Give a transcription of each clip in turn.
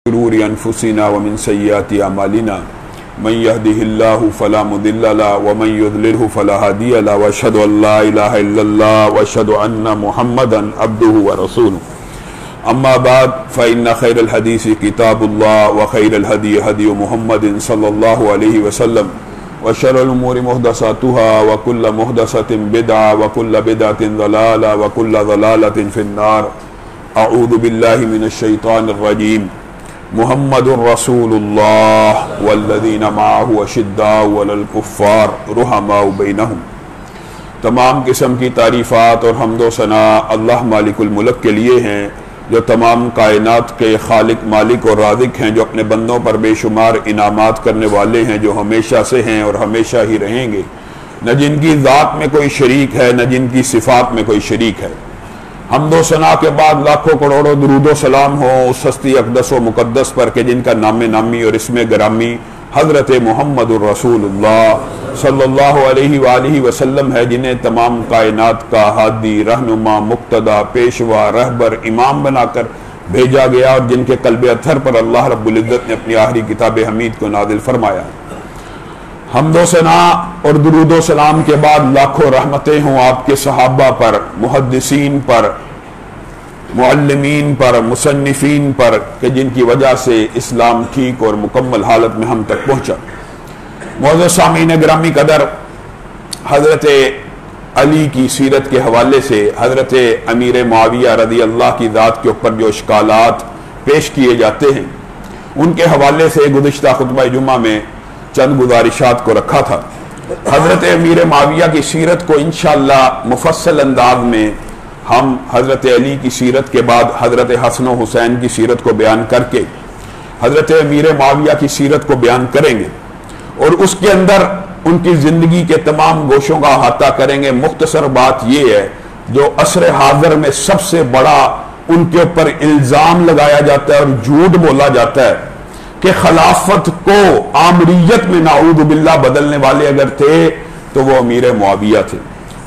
شرور انفسنا ومن سیئات اعمالنا من يهده الله فلا مضل له ومن يضلل فلا هادي له واشهد ان لا اله الا الله واشهد ان محمدا عبده ورسوله اما بعد فان خير الحديث كتاب الله وخير الهدي هدي محمد صلى الله عليه وسلم وشر الامور محدثاتها وكل محدثة بدعة وكل بدعة ضلالة وكل ضلالة في النار اعوذ بالله من الشيطان الرجيم محمد رسول اللہ والذین معه اشداء علی الکفار رحماء بینہم۔ تمام قسم کی تعریفات اور حمد و ثنا اللہ مالک الملک کے لیے ہیں، جو تمام کائنات کے خالق، مالک اور رازق ہیں، جو اپنے بندوں پر بے شمار انعامات کرنے والے ہیں، جو ہمیشہ سے ہیں اور ہمیشہ ہی رہیں گے، نہ جن کی ذات میں کوئی شریک ہے نہ جن کی صفات میں کوئی شریک ہے۔ حمد و ثنا کے بعد لاکھوں کروڑوں درود و سلام ہو اس ہستی اقدس و مقدس پر کہ جن کا نام نامی اور اسم گرامی حضرت محمد الرسول اللہ صلی اللہ علیہ وآلہ وسلم ہے، جنہیں تمام کائنات کا ہادی، رہنما، مقتدا، پیشوا، رہبر، امام بنا کر بھیجا گیا، اور جن کے قلب اطہر پر اللہ رب العزت نے اپنی آخری کتاب حمید کو نازل فرمایا۔ حمد و ثنا اور درود و سلام کے بعد لاکھوں رحمتیں ہوں آپ کے صحابہ پر، محدثین پر، معلمین پر، مصنفین پر، کہ جن کی وجہ سے اسلام ٹھیک اور مکمل حالت میں ہم تک پہنچا۔ معزز سامعین گرامی قدر، حضرت علی کی سیرت کے حوالے سے حضرت امیر معاویہ رضی اللہ کی ذات کے اوپر جو اشکالات پیش کیے جاتے ہیں، ان کے حوالے سے گزشتہ خطبہ جمعہ میں چند گزارشات کو رکھا تھا۔ حضرت امیر معاویہ کی سیرت کو انشاءاللہ مفصل انداز میں ہم حضرت علی کی سیرت کے بعد حضرت حسن و حسین کی سیرت کو بیان کر کے حضرت امیر معاویہ کی سیرت کو بیان کریں گے، اور اس کے اندر ان کی زندگی کے تمام گوشوں کا احاطہ کریں گے۔ مختصر بات یہ ہے، جو عصر حاضر میں سب سے بڑا ان کے اوپر الزام لگایا جاتا ہے اور جھوٹ بولا جاتا ہے کہ خلافت کو آمریت میں نعوذ باللہ بدلنے والے اگر تھے تو وہ امیر معاویہ تھے۔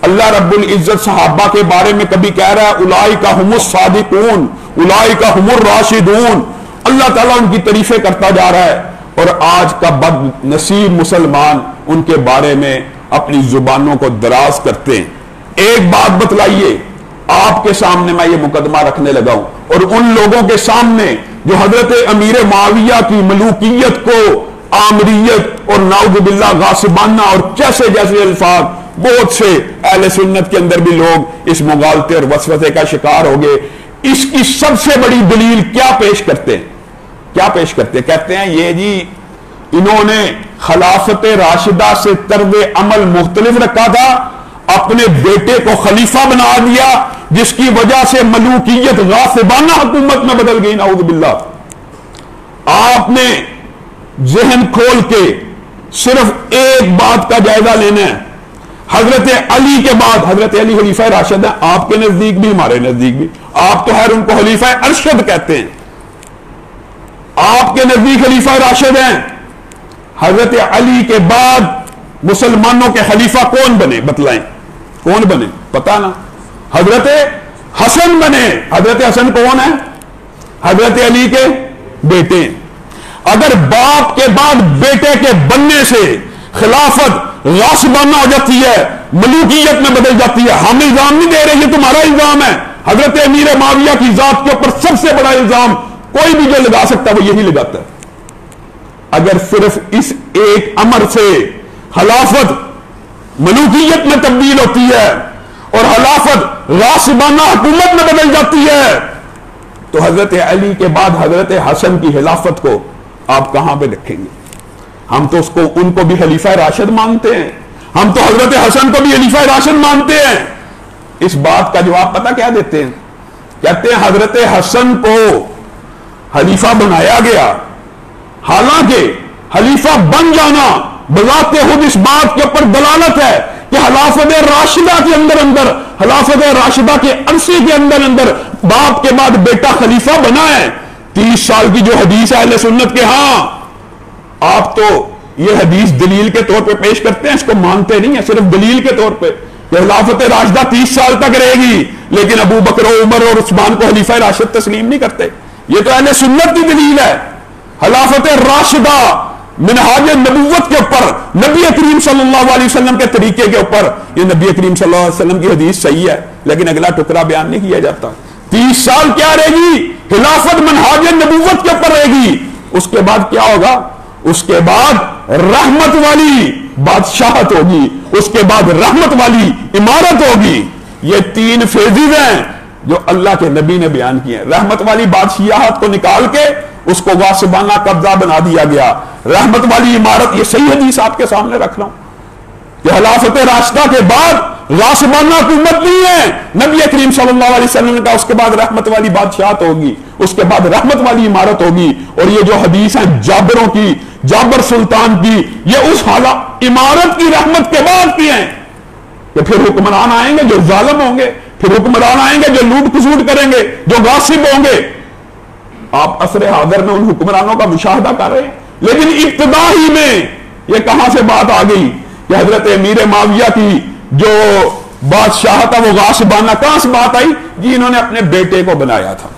اللہ رب العزت صحابہ کے بارے میں کبھی کہہ رہا ہے اولئک هم الصادقون اولئک هم الراشدون، اللہ تعالیٰ ان کی تعریفیں کرتا جا رہا ہے، اور آج کا بد نصیب مسلمان ان کے بارے میں اپنی زبانوں کو دراز کرتے ہیں۔ ایک بات بتلائیے، آپ کے سامنے میں یہ مقدمہ رکھنے لگا ہوں، اور ان لوگوں کے سامنے جو حضرت امیر معاویہ کی ملوکیت کو آمریت اور نعوذ باللہ غاصبانہ اور جیسے جیسے الفاظ، بہت سے اہل سنت کے اندر بھی لوگ اس مغالطے اور وسوسے کا شکار ہو گئے۔ اس کی سب سے بڑی دلیل کیا پیش کرتے ہیں؟ کیا پیش کرتے ہیں؟ کہتے ہیں یہ جی انہوں نے خلافت راشدہ سے طرز عمل مختلف رکھا تھا، اپنے بیٹے کو خلیفہ بنا دیا، جس کی وجہ سے ملوکیت غاصبانہ حکومت میں بدل گئی، نعوذ باللہ۔ آپ نے ذہن کھول کے صرف ایک بات کا جائزہ لینا ہے، حضرت علی کے بعد حضرت علی خلیفہ راشد ہیں، آپ کے نزدیک بھی ہمارے نزدیک بھی، آپ تو خیر ان کو خلیفہ ارشد کہتے ہیں، آپ کے نزدیک خلیفہ راشد ہیں۔ حضرت علی کے بعد مسلمانوں کے خلیفہ کون بنے؟ بتلائیں کون بنے؟ پتہ نا؟ حضرت حسن بنے۔ حضرت حسن کون ہے؟ حضرت علی کے بیٹے۔ اگر باپ کے بعد بیٹے کے بننے سے خلافت غاصبانہ ہو جاتی ہے، ملوکیت میں بدل جاتی ہے، ہم الزام نہیں دے رہے، یہ تمہارا الزام ہے۔ حضرت امیر معاویہ کی ذات کے اوپر سب سے بڑا الزام کوئی بھی جو لگا سکتا ہے وہ یہی لگاتا ہے۔ اگر صرف اس ایک امر سے خلافت ملوکیت میں تبدیل ہوتی ہے اور خلافت غاصبانہ حکومت میں بدل جاتی ہے، تو حضرت علی کے بعد حضرت حسن کی خلافت کو آپ کہاں پہ رکھیں گے؟ ہم تو ان کو بھی خلیفہ راشد مانتے ہیں، ہم تو حضرت حسن کو بھی خلیفہ راشد مانتے ہیں۔ اس بات کا جواب پتہ کیا دیتے ہیں؟ کہتے ہیں حضرت حسن کو خلیفہ بنایا گیا، حالانکہ خلیفہ بن جانا بذات خود اس بات کے اوپر دلالت ہے کہ خلافت راشدہ کے اندر خلافت راشدہ کے عرصے کے اندر باپ کے بعد بیٹا خلیفہ بنا ہے۔ 30 سال کی جو حدیث ہے اہل سنت کے، ہاں آپ تو یہ حدیث دلیل کے طور پہ پیش کرتے ہیں، اس کو مانتے نہیں ہیں، صرف دلیل کے طور پہ کہ خلافت راشدہ 30 سال تک رہے گی، لیکن ابو بکر و عمر اور عثمان کو خلیفہ راشد تسلیم نہیں کرتے۔ یہ تو اہل سنت کی دلیل ہے. خلافت راشدہ منہاج نبوت کے اوپر نبی کریم صلی اللہ علیہ وسلم کے طریقے کے اوپر. یہ نبی کریم صلی اللہ علیہ وسلم کی حدیث صحیح ہے لیکن اگلا ٹکڑا بیان نہیں کیا جاتا. 30 سال کیا رہے گی؟ خلافت منہاج نبوت کے اوپر رہے گی. اس کے بعد کیا ہوگا؟ اس کے بعد رحمت والی بادشاہت ہوگی, اس کے بعد رحمت والی امارت ہوگی. یہ 3 فیزز ہیں جو اللہ کے نبی نے بیان کیے ہیں. رحمت والی بادشاہت کو نکال کے اس کو غاصبانہ قبضہ بنا دیا گیا. رحمت والی عمارت, یہ صحیح حدیث آپ کے سامنے رکھ رہا ہوں کہ خلافت راشدہ کے بعد غاصبانہ حکومت نہیں ہے. نبی کریم صلی اللہ علیہ وسلم نے کہا اس کے بعد رحمت والی بادشاہت ہوگی, اس کے بعد رحمت والی عمارت ہوگی. اور یہ جو حدیث ہیں جابروں کی, جابر سلطان کی, یہ اس عمارت کی رحمت کے بعد کی ہیں کہ پھر حکمران آئیں گے جو ظالم ہوں گے, پھر حکمران آئیں گے جو لوٹ کھسوٹ کریں گے, جو غاصب ہوں گے. آپ عصر حاضر میں ان حکمرانوں کا مشاہدہ کر رہے ہیں. لیکن ابتدا ہی میں یہ کہاں سے بات آ گئی کہ حضرت امیر معاویہ کی جو بادشاہ تھا وہ غاصبانہ, کہاں سے بات آئی؟ جی انہوں نے اپنے بیٹے کو بنایا تھا.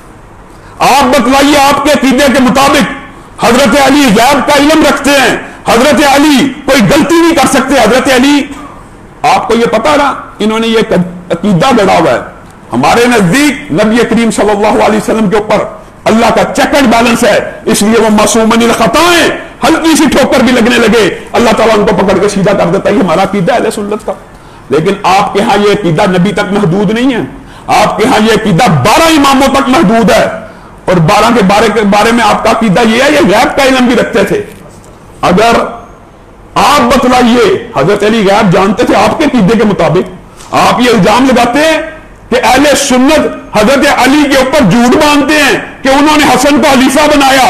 آپ بتلائیے آپ کے عقیدے کے مطابق حضرت علی غیب کا علم رکھتے ہیں, حضرت علی کوئی غلطی نہیں کر سکتے. حضرت علی, آپ کو یہ پتا نا انہوں نے یہ عقیدہ گڑا ہوا ہے. ہمارے نزدیک نبی کریم صلی اللہ علیہ وسلم کے اوپر اللہ کا چیک اینڈ بیلنس ہے, اس لیے وہ معصوم من الخطا ہیں. ہلکی سی ٹھوکر بھی لگنے لگے اللہ تعالیٰ ان کو پکڑ کے سیدھا کر دیتا ہے. یہ ہمارا عقیدہ ہے اہل سنت کا. لیکن آپ کے ہاں یہ عقیدہ نبی تک محدود نہیں ہے. آپ کے ہاں یہ عقیدہ 12 اماموں تک محدود ہے. اور 12 کے بارے میں آپ کا عقیدہ یہ ہے یہ غیب کا علم بھی رکھتے تھے. اگر آپ بتلائیے حضرت علی غیب جانتے تھے آپ کے عقیدے کے مطابق, آپ یہ الزام لگاتے ہیں کہ اہل سنت حضرت علی کے اوپر جھوٹ باندھتے ہیں کہ انہوں نے حسن کو خلیفہ بنایا.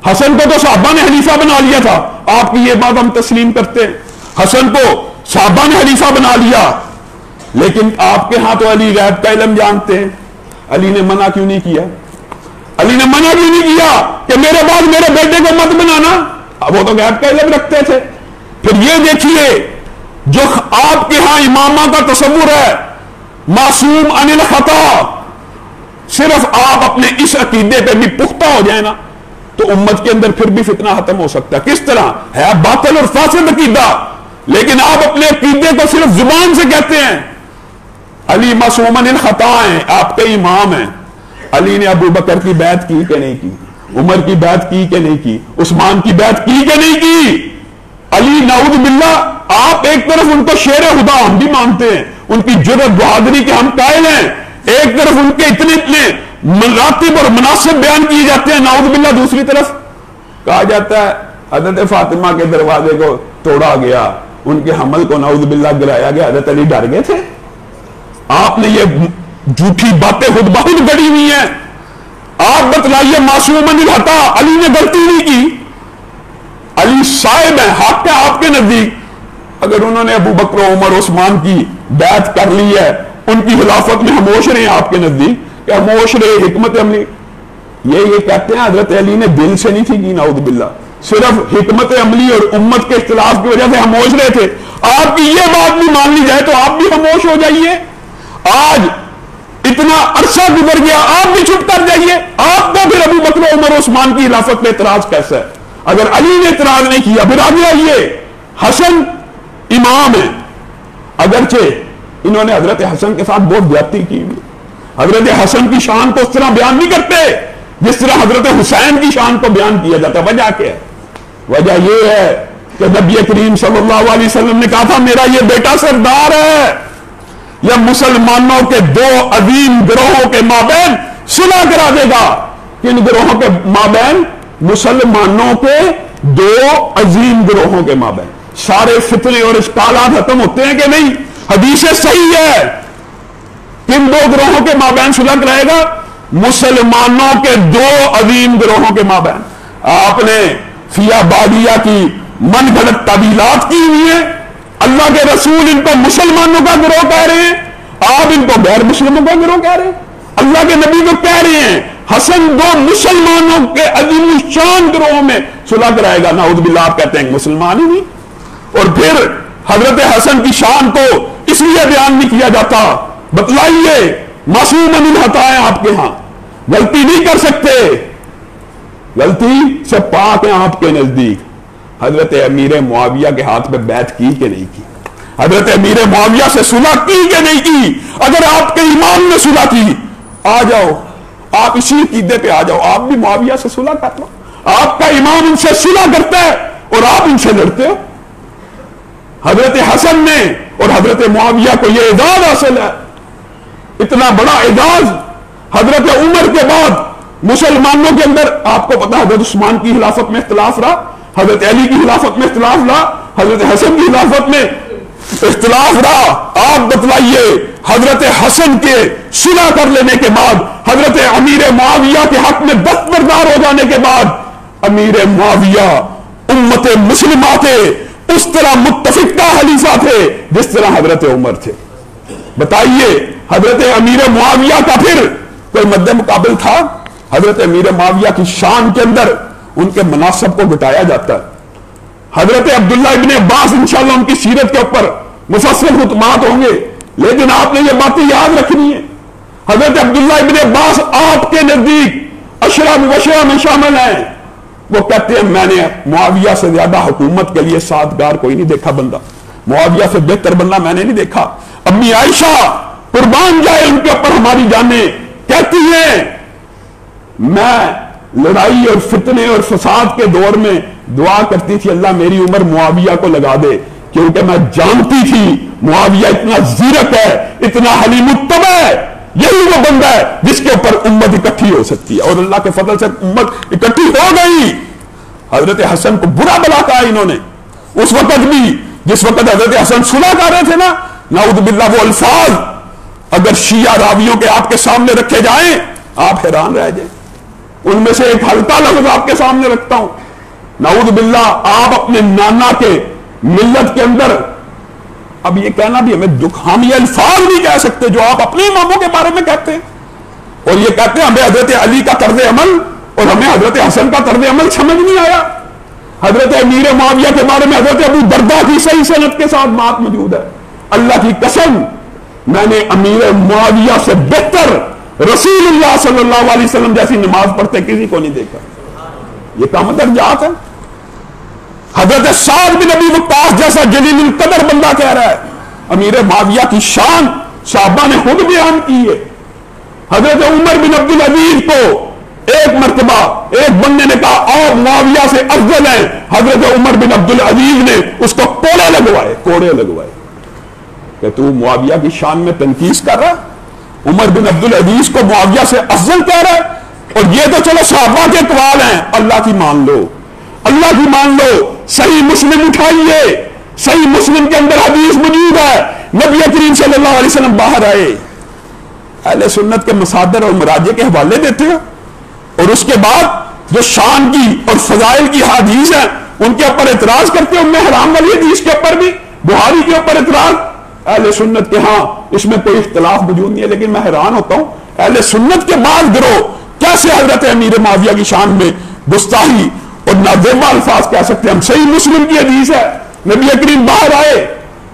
حسن کو تو صحابہ نے خلیفہ بنا لیا تھا. آپ کی یہ بات ہم تسلیم کرتے ہیں, حسن کو صحابہ نے خلیفہ بنا لیا. لیکن آپ کے ہاں تو علی غیب کا علم جانتے ہیں. علی نے منع کیوں نہیں کیا؟ علی نے منع کیوں نہیں کیا کہ میرے بعد میرے بیٹے کو مت بنانا؟ وہ تو غیب کا علم رکھتے تھے. پھر یہ دیکھیے جو آپ کے ہاں امامہ کا تصور ہے معصوم عن الخطا, صرف آپ اپنے اس عقیدے پہ بھی پختہ ہو جائیں نا تو امت کے اندر پھر بھی فتنہ ختم ہو سکتا ہے. کس طرح ہے؟ باطل اور فاسد عقیدہ, لیکن آپ اپنے عقیدے کو صرف زبان سے کہتے ہیں. علی معصوم عن الخطا ہیں, آپ کے امام ہیں. علی نے ابو بکر کی بیعت کی کہ نہیں کی؟ عمر کی بیعت کی کہ نہیں کی؟ عثمان کی بیعت کی کہ نہیں کی؟ علی نعوذ باللہ, آپ ایک طرف ان کو شیر خدا ہم بھی مانتے ہیں, ان کی جرأت بہادری کے ہم قائل ہیں, ایک طرف ان کے اتنے مراتب اور مناسب بیان کیے جاتے ہیں, نعوذ باللہ دوسری طرف کہا جاتا ہے حضرت فاطمہ کے دروازے کو توڑا گیا, ان کے حمل کو نعوذ باللہ گرایا گیا. حضرت علی ڈر گئے تھے؟ آپ نے یہ جھوٹی باتیں خود بخود گڑی ہوئی ہیں. آپ بتلائیے معصوم عن الخطا, علی نے غلطی نہیں کی. علی صاحب ہیں, حق ہے آپ کے نزدیک. اگر انہوں نے ابو بکر عمر عثمان کی بیعت کر لی ہے, ان کی خلافت میں خاموش رہے آپ کے نزدیک کہ خاموش رہے, حکمت عملی یہ کہتے ہیں حضرت علی نے دل سے نہیں تھی کی نعوذ باللہ, صرف حکمت عملی اور امت کے اختلاف کی وجہ سے خاموش رہے تھے. آپ کی یہ بات بھی مان لی جائے تو آپ بھی خاموش ہو جائیے. آج اتنا عرصہ گزر گیا, آپ بھی چھپ کر جائیے. آپ کو پھر ابو بکر عمر عثمان کی خلافت پہ اعتراض کیسا ہے؟ اگر علی نے اعتراض نہیں کیا پھر آگے آئیے. حسن امام ہے, اگرچہ انہوں نے حضرت حسن کے ساتھ بہت زیادتی کی. حضرت حسن کی شان کو اس طرح بیان نہیں کرتے جس طرح حضرت حسین کی شان کو بیان کیا جاتا ہے. وجہ کیا ہے؟ وجہ یہ ہے کہ نبی کریم صلی اللہ علیہ وسلم نے کہا تھا میرا یہ بیٹا سردار ہے, یہ مسلمانوں کے 2 عظیم گروہوں کے مابین صلح کرا دے گا. کن گروہوں کے مابین؟ مسلمانوں کے 2 عظیم گروہوں کے مابین. سارے فتنے اور اشکالات ختم ہوتے ہیں کہ نہیں؟ حدیث صحیح ہے. کن 2 گروہوں کے مابین صلح کرائے گا؟ مسلمانوں کے 2 عظیم گروہوں کے مابین. آپ نے فیا بادیہ کی من گھڑت تعبیلات کی ہوئی ہیں. اللہ کے رسول ان کو مسلمانوں کا گروہ کہہ رہے ہیں, آپ ان کو غیر مسلموں کا گروہ کہہ رہے ہیں. اللہ کے نبی کو کہہ رہے ہیں حسن 2 مسلمانوں کے عظیم شان گروہوں میں صلح کرائے گا. نعوذ باللہ آپ کہتے ہیں مسلمان ہی نہیں. اور پھر حضرت حسن کی شان کو اس لیے بیان نہیں کیا جاتا. بتلائیے معصوم عن الخطا ہے آپ کے ہاں, غلطی نہیں کر سکتے، غلطی سے پاک ہیں آپ کے نزدیک۔ حضرت امیر معاویہ کے ہاتھ پہ بیعت کی کہ نہیں کی؟ حضرت امیر معاویہ سے صلح کی کہ نہیں کی؟ اگر آپ کے امام نے صلح کی، آ جاؤ، آپ اسی عقیدے پہ آ جاؤ، آپ بھی معاویہ سے صلح کر لو۔ آپ کا امام ان سے صلح کرتا ہے اور آپ ان سے لڑتے ہو۔ حضرت حسن نے اور حضرت معاویہ کو یہ اعزاز حاصل ہے، اتنا بڑا اعزاز۔ حضرت عمر کے بعد مسلمانوں کے اندر آپ کو پتا حضرت عثمان کی خلافت میں اختلاف رہا، حضرت علی کی خلافت میں اختلاف رہا، حضرت حسن کی خلافت میں اختلاف رہا۔ آپ بتلائیے حضرت حسن کے صلح کر لینے کے بعد، حضرت امیر معاویہ کے حق میں دستبردار ہو جانے کے بعد، امیر معاویہ امت مسلمہ تھے، اس طرح متفقہ خلیفہ تھے جس طرح حضرت عمر تھے۔ بتائیے حضرت امیر معاویہ کا پھر کوئی مد مقابل تھا؟ حضرت امیر معاویہ کی شان کے اندر ان کے مناصب کو گٹایا جاتا ہے۔ حضرت عبداللہ ابن عباس انشاءاللہ ان کی سیرت کے اوپر مفصل خطبات ہوں گے، لیکن آپ نے یہ باتیں یاد رکھنی ہے۔ حضرت عبداللہ ابن عباس آپ کے نزدیک عشرہ مبشرہ میں شامل ہیں۔ وہ کہتے ہیں میں نے معاویہ سے زیادہ حکومت کے لیے سازگار کوئی نہیں دیکھا بندہ، معاویہ سے بہتر بندہ میں نے نہیں دیکھا۔ امی عائشہ قربان جائے ان کے اوپر ہماری جانیں، کہتی ہیں میں لڑائی اور فتنے اور فساد کے دور میں دعا کرتی تھی اللہ میری عمر معاویہ کو لگا دے، کیونکہ میں جانتی تھی معاویہ اتنا زیرک ہے، اتنا حلیم الطبع ہے، یہی وہ بندہ ہے جس کے اوپر امت اکٹھی ہو سکتی ہے، اور اللہ کے فضل سے امت اکٹھی ہو گئی۔ حضرت حسن کو برا بلا کہا انہوں نے اس وقت بھی، جس وقت حضرت حسن صلح کر رہے تھے نا، نعوذ باللہ وہ الفاظ اگر شیعہ راویوں کے آپ کے سامنے رکھے جائیں آپ حیران رہ جائیں۔ ان میں سے ایک ہلکا لفظ آپ کے سامنے رکھتا ہوں، نعوذ باللہ آپ اپنے نانا کے ملت کے اندر، اب یہ کہنا بھی ہمیں دکھ، ہم یہ الفاظ نہیں کہہ سکتے جو آپ اپنے اماموں کے بارے میں کہتے ہیں، اور یہ کہتے ہیں ہمیں حضرت علی کا طرز عمل اور ہمیں حضرت حسن کا طرز عمل سمجھ نہیں آیا۔ حضرت امیر معاویہ کے بارے میں حضرت ابو درداء کی صحیح سند کے ساتھ بات موجود ہے، اللہ کی قسم میں نے امیر معاویہ سے بہتر رسول اللہ صلی اللہ علیہ وسلم جیسی نماز پڑھتے کسی کو نہیں دیکھا۔ یہ کم درجات ہے۔ حضرت سعد بن ابی وقاص جیسا جلیل القدر بندہ کہہ رہا ہے امیر معاویہ کی شان صحابہ نے خود بیان کی ہے۔ حضرت عمر بن عبد العزیز کو ایک مرتبہ ایک بندے نے کہا آپ معاویہ سے افضل ہیں، حضرت عمر بن عبد العزیز نے اس کو کوڑے لگوائے کہ تو معاویہ کی شان میں تنقیص کر رہا، عمر بن عبد العزیز کو معاویہ سے افضل کہہ رہا ہے، اور یہ تو چلو صحابہ کے اقوال ہیں، اللہ کی مان لو، اللہ کی مان لو۔ صحیح مسلم اٹھائیے، صحیح مسلم کے اندر حدیث موجود ہے، نبی کریم صلی اللہ علیہ وسلم باہر آئے، اہل سنت کے مصادر اور مراجع کے حوالے دیتے ہیں، اور اس کے بعد جو شان کی اور فضائل کی حدیث ہیں ان کے اوپر اعتراض کرتے ہیں، ان میں حرام والی حدیث کے اوپر بھی، بخاری کے اوپر اعتراض۔ اہل سنت کے ہاں اس میں کوئی اختلاف موجود نہیں ہے، لیکن میں حیران ہوتا ہوں اہل سنت کے بعض گروہ کیسے حضرت امیر معاویہ کی شان میں گستاخی اور نازیبا الفاظ کہہ سکتے ہیں۔ ہم صحیح مسلم کی حدیث ہے، نبی کریم باہر آئے،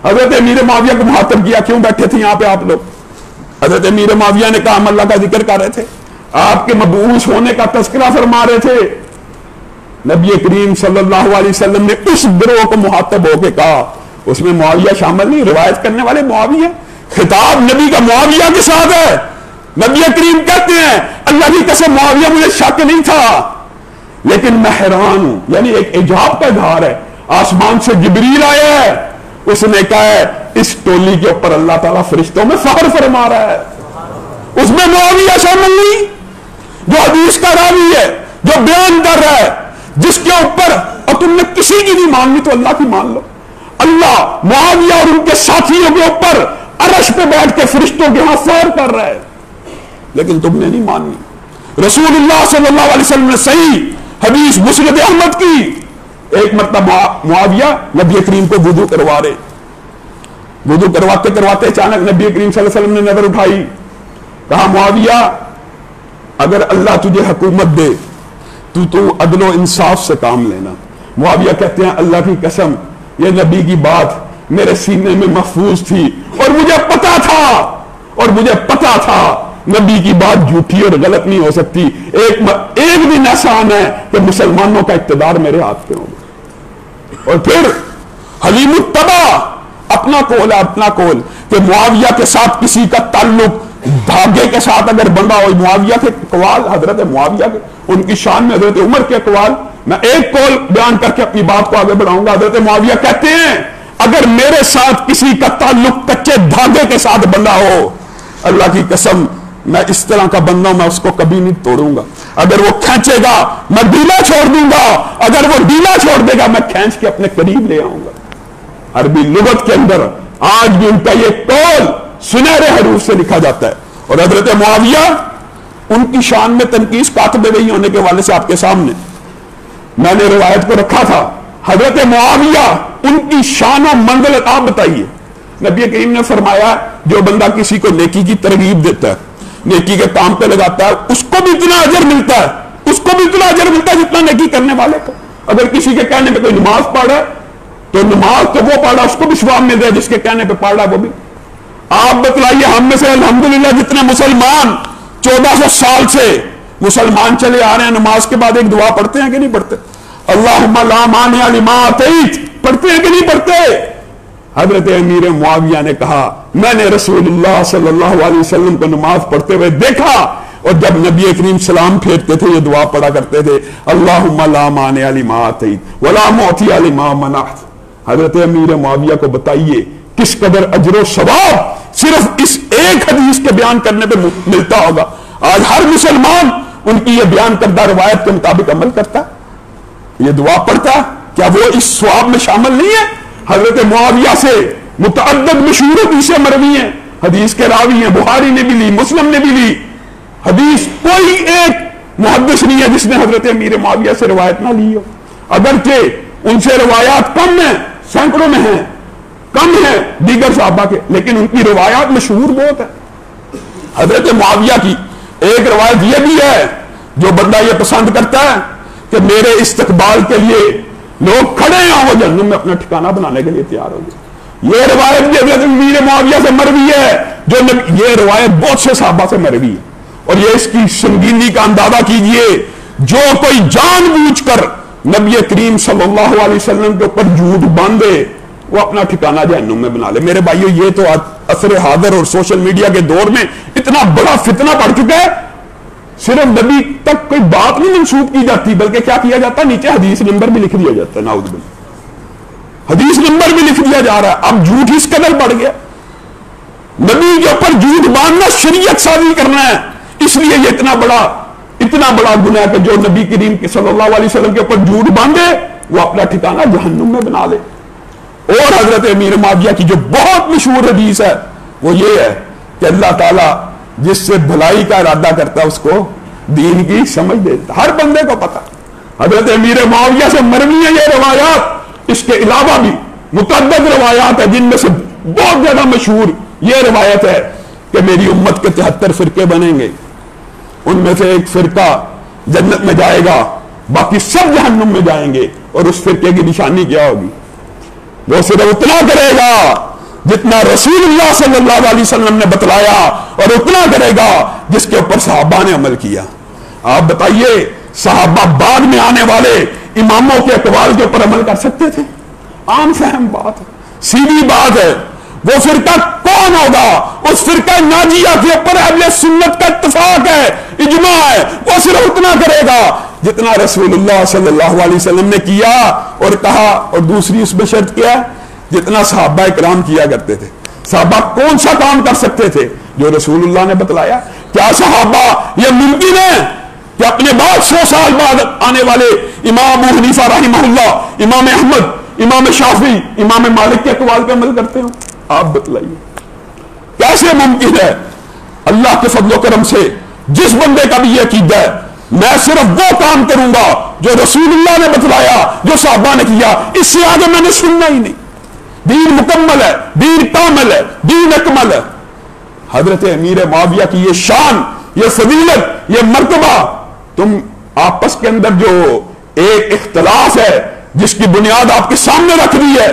حضرت امیر معاویہ کو مخاطب کیا، کیوں بیٹھے تھے یہاں پہ آپ لوگ؟ حضرت امیر معاویہ نے کہا ہم اللہ کا ذکر کر رہے تھے، آپ کے مبعوث ہونے کا تذکرہ فرما رہے تھے۔ نبی کریم صلی اللہ علیہ وسلم نے اس گروہ کو مخاطب ہو کے کہا، اس میں معاویہ شامل نہیں، روایت کرنے والے معاویہ، خطاب نبی کا معاویہ کے ساتھ ہے۔ نبی کریم کہتے ہیں اللہ کی قسم معاویہ مجھے شک نہیں تھا، لیکن میں حیران ہوں، یعنی ایک اعجاب کا اظہار ہے، آسمان سے جبریل آیا ہے، اس نے کہا ہے اس ٹولی کے اوپر اللہ تعالیٰ فرشتوں میں فخر فرما رہا ہے، اس میں معاویہ شامل نہیں، جو حدیث کا راوی ہے، جو بیان کر رہا ہے، جس کے اوپر اور تم نے کسی کی نہیں ماننی تو اللہ کی مان لو۔ اللہ معاویہ اور ان کے ساتھیوں کے اوپر عرش پہ بیٹھ کے فرشتوں کے ہاں فخر کر رہا ہے، لیکن تم نے نہیں ماننی۔ رسول اللہ صلی اللہ علیہ وسلم نے صحیح حدیث مسند احمد کی، ایک مرتبہ معاویہ نبی کریم کو وضو کروا رہے، وضو کرواتے اچانک نبی کریم صلی اللہ علیہ وسلم نے نظر اٹھائی، کہا معاویہ اگر اللہ تجھے حکومت دے تو عدل و انصاف سے کام لینا۔ معاویہ کہتے ہیں اللہ کی قسم یہ نبی کی بات میرے سینے میں محفوظ تھی، اور مجھے پتا تھا نبی کی بات جھوٹی اور غلط نہیں ہو سکتی. ایک دن ایسا آنا ہے کہ مسلمانوں کا اقتدار میرے ہاتھ پہ ہوگا. اور پھر حلیم الطبع اپنا قول ہے, اپنا قول کہ معاویہ کے ساتھ کسی کا تعلق دھاگے کے ساتھ اگر بندہ ہو. معاویہ کے اقوال, حضرت معاویہ کے, ان کی شان میں حضرت عمر کے اقوال, میں ایک قول بیان کر کے اپنی بات کو آگے بڑھاؤں گا. حضرت معاویہ کہتے ہیں اگر میرے ساتھ کسی کا تعلق کچے دھاگے کے ساتھ بندہ ہو, اللہ کی قسم میں اس طرح کا بندہ ہوں, میں اس کو کبھی نہیں توڑوں گا. اگر وہ کھینچے گا میں ڈھیلا چھوڑ دوں گا, اگر وہ ڈھیلا چھوڑ دے گا میں کھینچ کے اپنے قریب لے آؤں گا. عربی لغت کے اندر آج بھی ان کا یہ قول سنہرے حروف سے لکھا جاتا ہے. اور حضرت معاویہ ان کی شان میں تنقیص کاتب وحی ہونے کے والے سے آپ کے سامنے میں نے روایت کو رکھا تھا. حضرت معاویہ ان کی شان و منزلت آپ بتائیے. نبی کریم نے فرمایا جو بندہ کسی کو نیکی کی ترغیب دیتا ہے, نیکی کے کام پہ لگاتا ہے, اس کو بھی اتنا اجر ملتا ہے, اس کو بھی اتنا اجر ملتا ہے جتنا نیکی کرنے والے کو. اگر کسی کے کہنے پہ کوئی نماز پڑھ رہا ہے تو نماز تو وہ پڑھ رہا ہے اس کو بھی ثواب مل رہا ہے, جس کے کہنے پہ پڑھ رہا ہے وہ بھی. آپ بتلائیے ہم میں سے الحمدللہ جتنے مسلمان 1400 سال سے مسلمان چلے آ رہے ہیں, نماز کے بعد ایک دعا پڑھتے ہیں کہ نہیں پڑھتے؟ اللہم لا مانع لما اعطیت, پڑھتے ہیں کہ نہیں پڑھتے؟ حضرت امیر معاویہ نے کہا میں نے رسول اللہ صلی اللہ علیہ وسلم کو نماز پڑھتے ہوئے دیکھا, اور جب نبی کریم سلام پھیرتے تھے یہ دعا پڑھا کرتے تھے اللہم لا مانع لما اعطیت ولا معطی لما منعت. حضرت امیر معاویہ کو بتائیے کس قدر اجر و ثواب صرف اس ایک حدیث کے بیان کرنے پہ ملتا ہوگا. آج ہر مسلمان ان کی یہ بیان کردہ روایت کے مطابق عمل کرتا, یہ دعا پڑھتا, کیا وہ اس ثواب میں شامل نہیں ہے؟ حضرت معاویہ سے متعدد مشہور حدیثیں مروی ہیں, حدیث کے راوی ہیں, بخاری نے بھی لی, مسلم نے بھی لی حدیث. کوئی ایک محدث نہیں ہے جس نے حضرت امیر معاویہ سے روایت نہ لی ہو. اگرچہ ان سے روایات کم ہیں, سینکڑوں میں ہیں, کم ہیں دیگر صحابہ کے, لیکن ان کی روایات مشہور بہت ہے. حضرت معاویہ کی ایک روایت یہ بھی ہے جو بندہ یہ پسند کرتا ہے کہ میرے استقبال کے لیے لوگ کھڑے ہیں, وہ جہنم میں اپنا ٹھکانہ بنانے کے لیے تیار ہو گئے. یہ روایت بھی حضرت امیر معاویہ سے مروی ہے, جو یہ روایت بہت سے صحابہ سے مروی ہے. اور یہ اس کی سنگینی کا اندازہ کیجئے, جو کوئی جان بوجھ کر نبی کریم صلی اللہ علیہ وسلم کے اوپر جھوٹ باندھے وہ اپنا ٹھکانہ جہنم میں بنا لے. میرے بھائیو یہ تو عصر حاضر اور سوشل میڈیا کے دور میں اتنا بڑا فتنہ پڑ چکا ہے, صرف نبی تک کوئی بات نہیں منسوب کی جاتی بلکہ کیا کیا جاتا ہے, نیچے حدیث نمبر بھی لکھ دیا جاتا ہے. نعوذ باللہ, حدیث نمبر بھی لکھ دیا جا رہا ہے. اب جھوٹ اس قدر بڑھ گیا, نبی کے اوپر جھوٹ باندھنا شریعت سازی کرنا ہے, اس لیے یہ اتنا بڑا گناہ ہے کہ جو نبی کریم صلی اللہ علیہ وسلم کے اوپر جھوٹ باندھے وہ اپنا ٹھکانہ جہنم میں بنا لے. اور حضرت امیر معاویہ کی جو بہت مشہور حدیث ہے وہ یہ ہے کہ اللہ تعالیٰ جس سے بھلائی کا ارادہ کرتا ہے اس کو دین کی سمجھ دیتا, ہر بندے کو پتا. حضرت امیر معاویہ سے مروی ہے یہ روایات. اس کے علاوہ بھی متعدد روایات ہیں جن میں سے بہت زیادہ مشہور یہ روایت ہے کہ میری امت کے 73 فرقے بنیں گے, ان میں سے ایک فرقہ جنت میں جائے گا, باقی سب جہنم میں جائیں گے. اور اس فرقے کی نشانی کیا ہوگی؟ وہ صرف اتنا کرے گا جتنا رسول اللہ صلی اللہ علیہ وسلم نے بتلایا, اور اتنا کرے گا جس کے اوپر صحابہ نے عمل کیا. آپ بتائیے صحابہ بعد میں آنے والے اماموں کے اقوال کے اوپر عمل کر سکتے تھے؟ عام فہم بات ہے, سیدھی بات ہے. وہ فرقہ کون ہوگا؟ اس فرقہ ناجیہ کے اوپر اہل سنت کا اتفاق ہے, اجماع ہے, وہ صرف اتنا کرے گا جتنا رسول اللہ صلی اللہ علیہ وسلم نے کیا اور کہا. اور دوسری اس میں شرط کیا ہے, جتنا صحابہ کرام کیا کرتے تھے. صحابہ کون سا کام کر سکتے تھے جو رسول اللہ نے بتلایا؟ کیا صحابہ یہ ممکن ہے کہ اپنے بعد 100 سال بعد آنے والے امام ابو حنیفہ رحمہ اللہ, امام احمد, امام شافعی, امام مالک کے اقوال پہ عمل کرتے ہوں؟ آپ بتلائیے کیسے ممکن ہے؟ اللہ کے فضل و کرم سے جس بندے کا بھی یہ عقیدہ ہے میں صرف وہ کام کروں گا جو رسول اللہ نے بتلایا, جو صحابہ نے کیا, اس سے آگے میں نے سننا ہی نہیں. دین مکمل ہے, دین کامل ہے, دین اکمل ہے. حضرت امیر معاویہ کی یہ شان, یہ فضیلت, یہ مرتبہ, تم آپس کے اندر جو ایک اختلاف ہے جس کی بنیاد آپ کے سامنے رکھ دی ہے,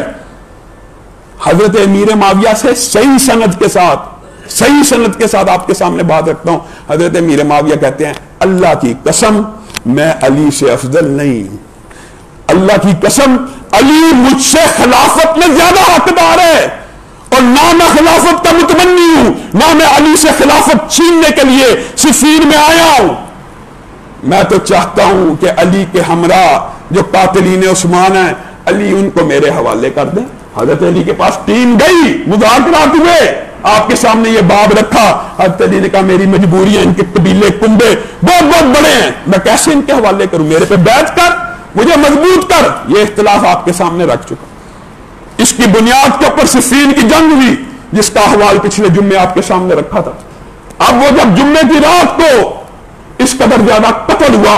حضرت امیر معاویہ سے صحیح سند کے ساتھ صحیح سند کے ساتھ آپ کے سامنے بات رکھتا ہوں. حضرت امیر معاویہ کہتے ہیں اللہ کی قسم میں علی سے افضل نہیں، اللہ کی قسم علی مجھ سے خلافت میں زیادہ حقدار ہے، اور نہ میں خلافت کا متمنی ہوں، نہ میں علی سے خلافت چھیننے کے لیے صفین میں آیا ہوں. میں تو چاہتا ہوں کہ علی کے ہمراہ جو قاتلین عثمان ہیں علی ان کو میرے حوالے کر دیں. حضرت علی کے پاس ٹیم گئی، مذاکرات ہوئے، آپ کے سامنے یہ باب رکھا. حضرت علی نے کہا میری مجبوری ہے، ان کے قبیلے کنبے بہت بہت بڑے ہیں، میں کیسے ان کے حوالے کروں، میرے پہ بیعت کر، مجھے مضبوط کر. یہ اختلاف آپ کے سامنے رکھ چکا. اس کی بنیاد کے اوپر صفین کی جنگ ہوئی جس کا احوال پچھلے جمعے آپ کے سامنے رکھا تھا. اب وہ جب جمعے کی رات کو اس قدر زیادہ قتل ہوا،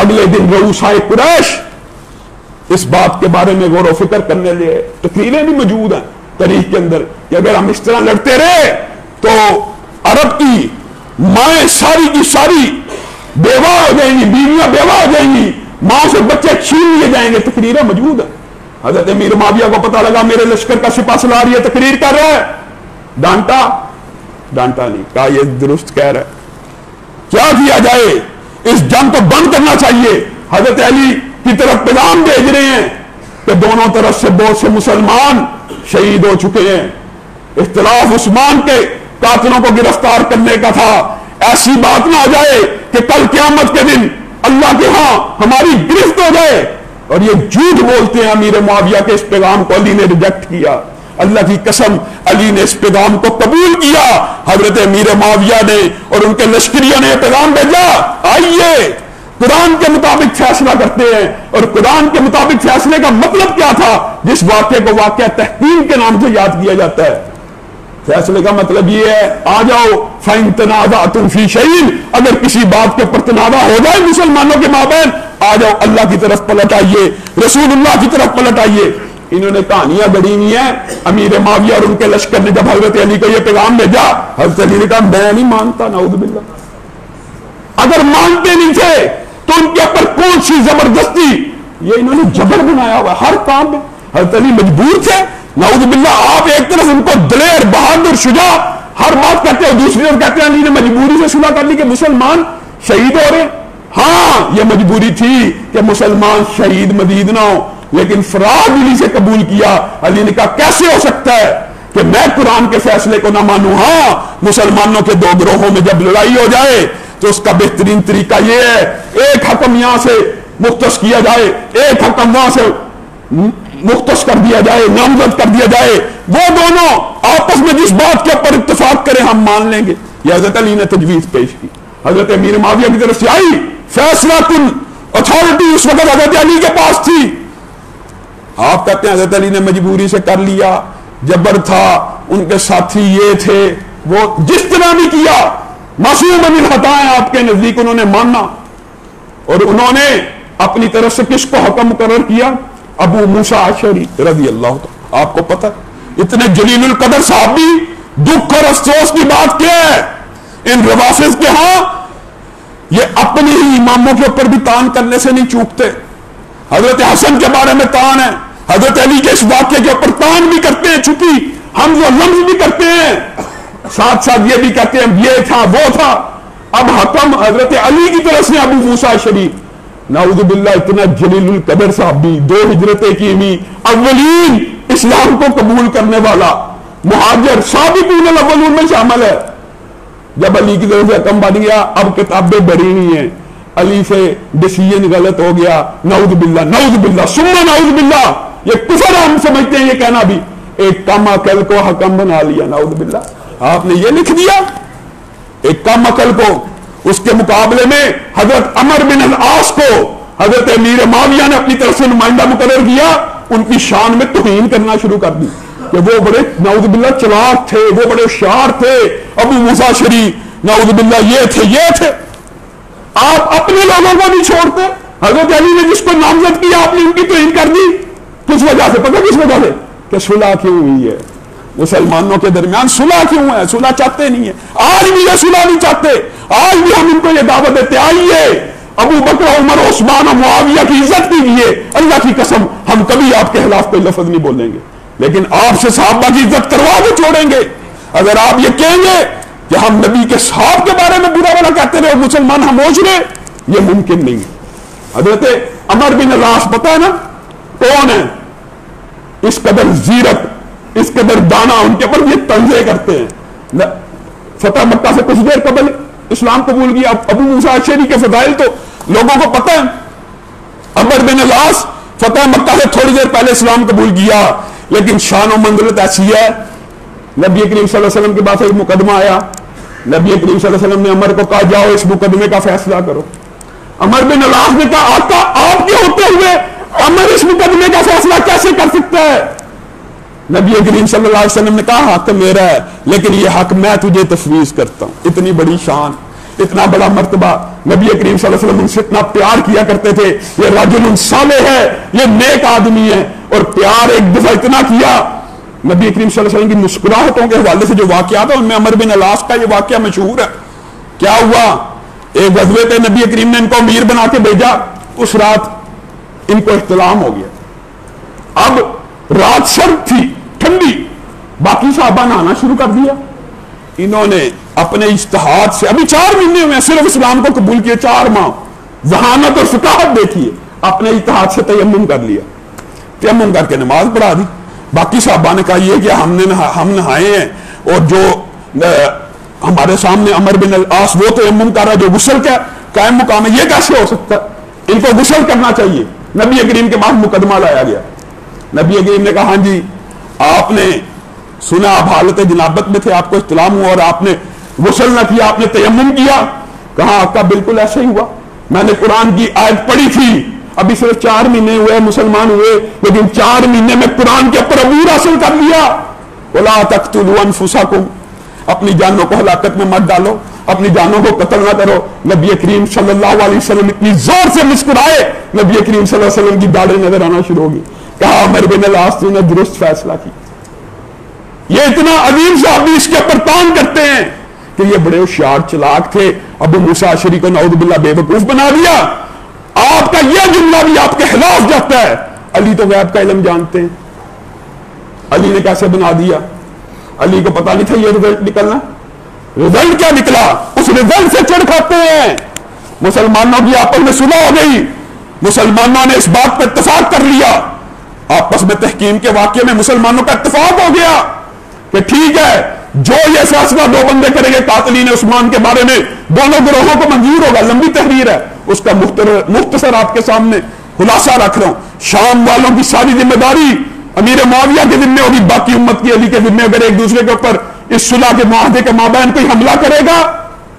اگلے دن رؤسائے قریش اس بات کے بارے میں غور و فکر کرنے لئے. تقریریں بھی موجود ہیں تاریخ کے اندر کہ اگر ہم اس طرح لڑتے رہے تو عرب کی مائیں ساری کی ساری بیوہ ہو جائیں گی، بیویاں بیوہ ہو جائیں گی، ماں سے بچے چھین لیے جائیں گے. تقریریں موجود ہیں. حضرت امیر معاویہ کو پتہ لگا میرے لشکر کا سپہ سالار یہ تقریر کر رہا ہے. ڈانٹا نہیں، کہا یہ درست کہہ رہا ہے، کیا کیا جائے، اس جنگ کو بند کرنا چاہیے. حضرت علی کی طرف پیغام بھیج رہے ہیں کہ دونوں طرف سے بہت سے مسلمان شہید ہو چکے ہیں. اختلاف عثمان کے قاتلوں کو گرفتار کرنے کا تھا. ایسی بات نہ ہو جائے کہ کل قیامت کے دن اللہ کے ہاں ہماری گرفت ہو جائے. اور یہ جھوٹ بولتے ہیں امیر معاویہ کے اس پیغام کو علی نے ریجیکٹ کیا. اللہ کی قسم علی نے اس پیغام کو قبول کیا. حضرت امیر معاویہ نے اور ان کے لشکریوں نے یہ پیغام بھیجا، آئیے قرآن کے مطابق فیصلہ کرتے ہیں. اور قرآن کے مطابق فیصلے کا مطلب کیا تھا، جس واقعے کو واقعہ تحکیم کے نام سے یاد کیا جاتا ہے. فیصلے کا مطلب یہ ہے آ جاؤ فَإِن تَنَازَعْتُمْ فِي شَيْءٍ، اگر کسی بات کے اوپر تنازع ہو جائے مسلمانوں کے مابین آ جاؤ اللہ کی طرف پلٹ آئیے، رسول اللہ کی طرف پلٹ آئیے. انہوں نے کہانیاں گڑھی ہوئی ہیں. امیر معاویہ اور ان کے لشکر نے جب حضرت علی کو یہ پیغام بھیجا، حضرت علی نے کہا میں نہیں مانتا، نعوذ باللہ. اگر مانتے نہیں تھے تو ان کے اوپر کون سی زبردستی، یہ انہوں نے جبر بنایا ہوا ہر کام میں. حضرت علی مجبور تھے، نعوذ باللہ. آپ ایک طرف ان کو دلیر، بہادر، شجاع ہر بات کہتے ہیں، دوسری طرف کہتے ہیں علی نے مجبوری سے صلح کر لی کہ مسلمان شہید ہو رہے. ہاں یہ مجبوری تھی کہ مسلمان شہید مزید نہ ہو، لیکن فرار علی سے قبول کیا. علی نے کہا کیسے ہو سکتا ہے کہ میں قرآن کے فیصلے کو نہ مانوں. ہاں مسلمانوں کے دو گروہوں میں جب لڑائی ہو جائے تو اس کا بہترین طریقہ یہ ہے ایک حکم یہاں سے مختص کیا جائے، ایک حکم وہاں سے مختص کر دیا جائے، نامزد کر دیا جائے، وہ دونوں آپس میں جس بات کے اوپر اتفاق کریں ہم مان لیں گے. یہ حضرت علی نے تجویز پیش کی. حضرت امیر معاویہ کی طرف سے آئی فیصلہ کن اتھارٹی اس وقت حضرت علی کے پاس تھی. آپ کہتے ہیں حضرت علی نے مجبوری سے کر لیا، جبر تھا، ان کے ساتھی یہ تھے، وہ جس طرح بھی کیا معصوم من الخطا ہیں آپ کے نزدیک، انہوں نے ماننا. اور انہوں نے اپنی طرف سے کس کو حکم مقرر کیا؟ ابو موسیٰ اشعری رضی اللہ تعالی. آپ کو پتہ اتنے جلیل القدر صحابی، دکھ اور افسوس کی بات کیا ہے ان روافض کے ہاں یہ اپنے ہی اماموں کے اوپر بھی تان کرنے سے نہیں چوکتے. حضرت حسن کے بارے میں تان ہے، حضرت علی کے اس واقعے کے اوپر تان بھی کرتے ہیں، چھپی ہم وہ لمز بھی کرتے ہیں، ساتھ ساتھ یہ بھی کہتے ہیں یہ تھا وہ تھا. اب حکم حضرت علی کی طرف سے ابو موسیٰ اشعری نعوذ باللہ اتنا جلیل القدر صحابی، 2 ہجرتیں کی ہوئی، اولین اسلام کو قبول کرنے والا، مہاجر، سابقون الاولون میں شامل ہے. جب علی کی طرف سے حکم بن گیا اب کتابیں بڑھی ہوئی ہیں، علی سے ڈیسیژن غلط ہو گیا، نعوذ باللہ نعوذ باللہ ثم نعوذ باللہ. یہ کفر ہم سمجھتے ہیں یہ کہنا بھی، ایک کم عقل کو حکم بنا لیا، نعوذ باللہ. آپ نے یہ لکھ دیا ایک کم عقل کو. اس کے مقابلے میں حضرت عمر بن العاص کو حضرت امیر معاویہ نے اپنی طرف سے نمائندہ مقرر کیا. ان کی شان میں توہین کرنا شروع کر دی کہ وہ بڑے نعوذ باللہ چلاک تھے، وہ بڑے ہوشیار تھے. ابو موسیٰ اشعری نعوذ باللہ یہ تھے یہ تھے. آپ اپنے لوگوں کو نہیں چھوڑتے. حضرت علی نے جس کو نامزد کیا آپ نے ان کی توہین کر دی. کس وجہ سے؟ پتہ کس وجہ سے؟ کہ صلح کیوں ہوئی ہے مسلمانوں کے درمیان. صلح کیوں ہے؟ صلح چاہتے نہیں ہے. آج بھی یہ صلح نہیں چاہتے. آج بھی ہم ان کو یہ دعوت دیتے آئیے ابو بکر، عمر، عثمان اور معاویہ کی عزت کیجیے. اللہ کی قسم ہم کبھی آپ کے خلاف کوئی لفظ نہیں بولیں گے، لیکن آپ سے صحابہ کی عزت کروا کے چھوڑیں گے. اگر آپ یہ کہیں گے کہ ہم نبی کے صحابہ کے بارے میں برا بھلا کہتے رہے اور مسلمان خاموش رہے، یہ ممکن نہیں ہے۔ حضرت عمر بن العاص پتہ ہے نا کون ہے؟ اس قدر زیرت، اس قدر دانا، ان کے اوپر یہ طنزیں کرتے ہیں۔ فتح مکہ سے کچھ دیر قبل اسلام قبول کیا۔ ابو موسیٰ اشعری کے فضائل تو لوگوں کو پتہ ہے۔ عمر بن العاص فتح مکہ سے تھوڑی دیر پہلے اسلام قبول کیا، لیکن شان و منزلت ایسی ہے، نبی کریم صلی اللہ علیہ وسلم کے بعد ایک مقدمہ آیا، نبی کریم صلی اللہ علیہ وسلم نے عمر کو کہا جاؤ اس مقدمے کا فیصلہ کرو۔ عمر بن العاص نے کہا آقا آپ کے ہوتے ہوئے عمر اس مقدمے کا فیصلہ کیسے کر سکتا ہے؟ نبی کریم صلی اللہ علیہ وسلم نے کہا حق میرا ہے، لیکن یہ حق میں تجھے تفویض کرتا ہوں۔ اتنی بڑی شان، اتنا بڑا مرتبہ، نبی کریم صلی اللہ علیہ وسلم ان سے اتنا پیار کیا کرتے تھے، یہ رجل صالح ہے، یہ نیک آدمی ہے، اور پیار ایک دفعہ اتنا کیا۔ نبی کریم صلی اللہ علیہ وسلم کی مسکراہٹوں کے حوالے سے جو واقعات ہیں ان میں عمر بن العاص کا یہ واقعہ مشہور ہے۔ کیا ہوا؟ ایک غزوے پہ نبی کریم نے ان کو امیر بنا کے بھیجا، اس رات ان کو احتلام ہو گیا۔ اب رات سرد تھی، ٹھنڈی، باقی صحابہ نہانا شروع کر دیا۔ انہوں نے اپنے اجتہاد سے، ابھی 4 مہینے ہوئے صرف اسلام کو قبول کیے، 4 ماہ، ذہانت اور فقاہت دیکھیے، اپنے اجتہاد سے تیمم کر لیا، تیمم کر کے نماز پڑھا دی۔ باقی صحابہ نے کہا یہ کہ ہم نہائے ہیں اور جو ہمارے سامنے عمر بن العاص وہ تیمم کر رہا ہے جو غسل کا قائم مقام ہے، یہ کیسے ہو سکتا ہے؟ ان کو غسل کرنا چاہیے۔ نبی کریم کے پاس مقدمہ لایا گیا۔ نبی کریم نے کہا ہاں جی آپ نے سنا آپ حالت جنابت میں تھے، آپ کو احتلام ہوا اور آپ نے غسل نہ کیا، آپ نے تیمم کیا۔ کہا آقا بالکل ایسا ہی ہوا، میں نے قرآن کی آیت پڑھی تھی، ابھی صرف 4 مہینے ہوئے مسلمان ہوئے، لیکن 4 مہینے میں قرآن کے اوپر عبور حاصل کر لیا۔ وَلَا تَقْتُلُوا أَنفُسَكُمْ، اپنی جانوں کو ہلاکت میں مت ڈالو، اپنی جانوں کو قتل نہ کرو۔ نبی کریم صلی اللہ علیہ وسلم اتنی زور سے مسکرائے، نبی کریم صلی اللہ علیہ وسلم کی داڑھیں نظر آنا شروع ہوگی۔ کہا عمر بن العاص نے درست فیصلہ کی۔ یہ اتنا عظیم صحابی اس کے اوپر تان کرتے ہیں کہ یہ بڑے ہوشیار چلاک تھے، ابو موسیٰ اشعری کو نعوذ باللہ بے وقوف بنا دیا۔ آپ کا یہ جملہ بھی آپ کے خلاف جاتا ہے۔ علی تو غیب کا علم جانتے ہیں، علی نے کیسے بنا دیا؟ علی کو پتا نہیں تھا یہ رزلٹ نکلنا؟ رزلٹ کیا نکلا؟ اس رزلٹ سے چڑھ کھاتے ہیں۔ مسلمانوں کی آپس میں صلح ہو گئی، مسلمانوں نے اس بات پر اتفاق کر لیا، آپس میں تحکیم کے واقعے میں مسلمانوں کا اتفاق ہو گیا کہ ٹھیک ہے جو یہ فیصلہ 2 بندے کریں گے قاتلین عثمان کے بارے میں، دونوں گروہوں کو منظور ہوگا۔ لمبی تحریر ہے، اس کا مختصر آپ کے سامنے خلاصہ رکھ رہا ہوں۔ شام والوں کی ساری ذمہ داری امیر معاویہ کے ذمہ ہوگی، باقی امت کی علی کے ذمہ۔ اگر ایک دوسرے کے اوپر اس صلح کے معاہدے کے مابین کوئی حملہ کرے گا،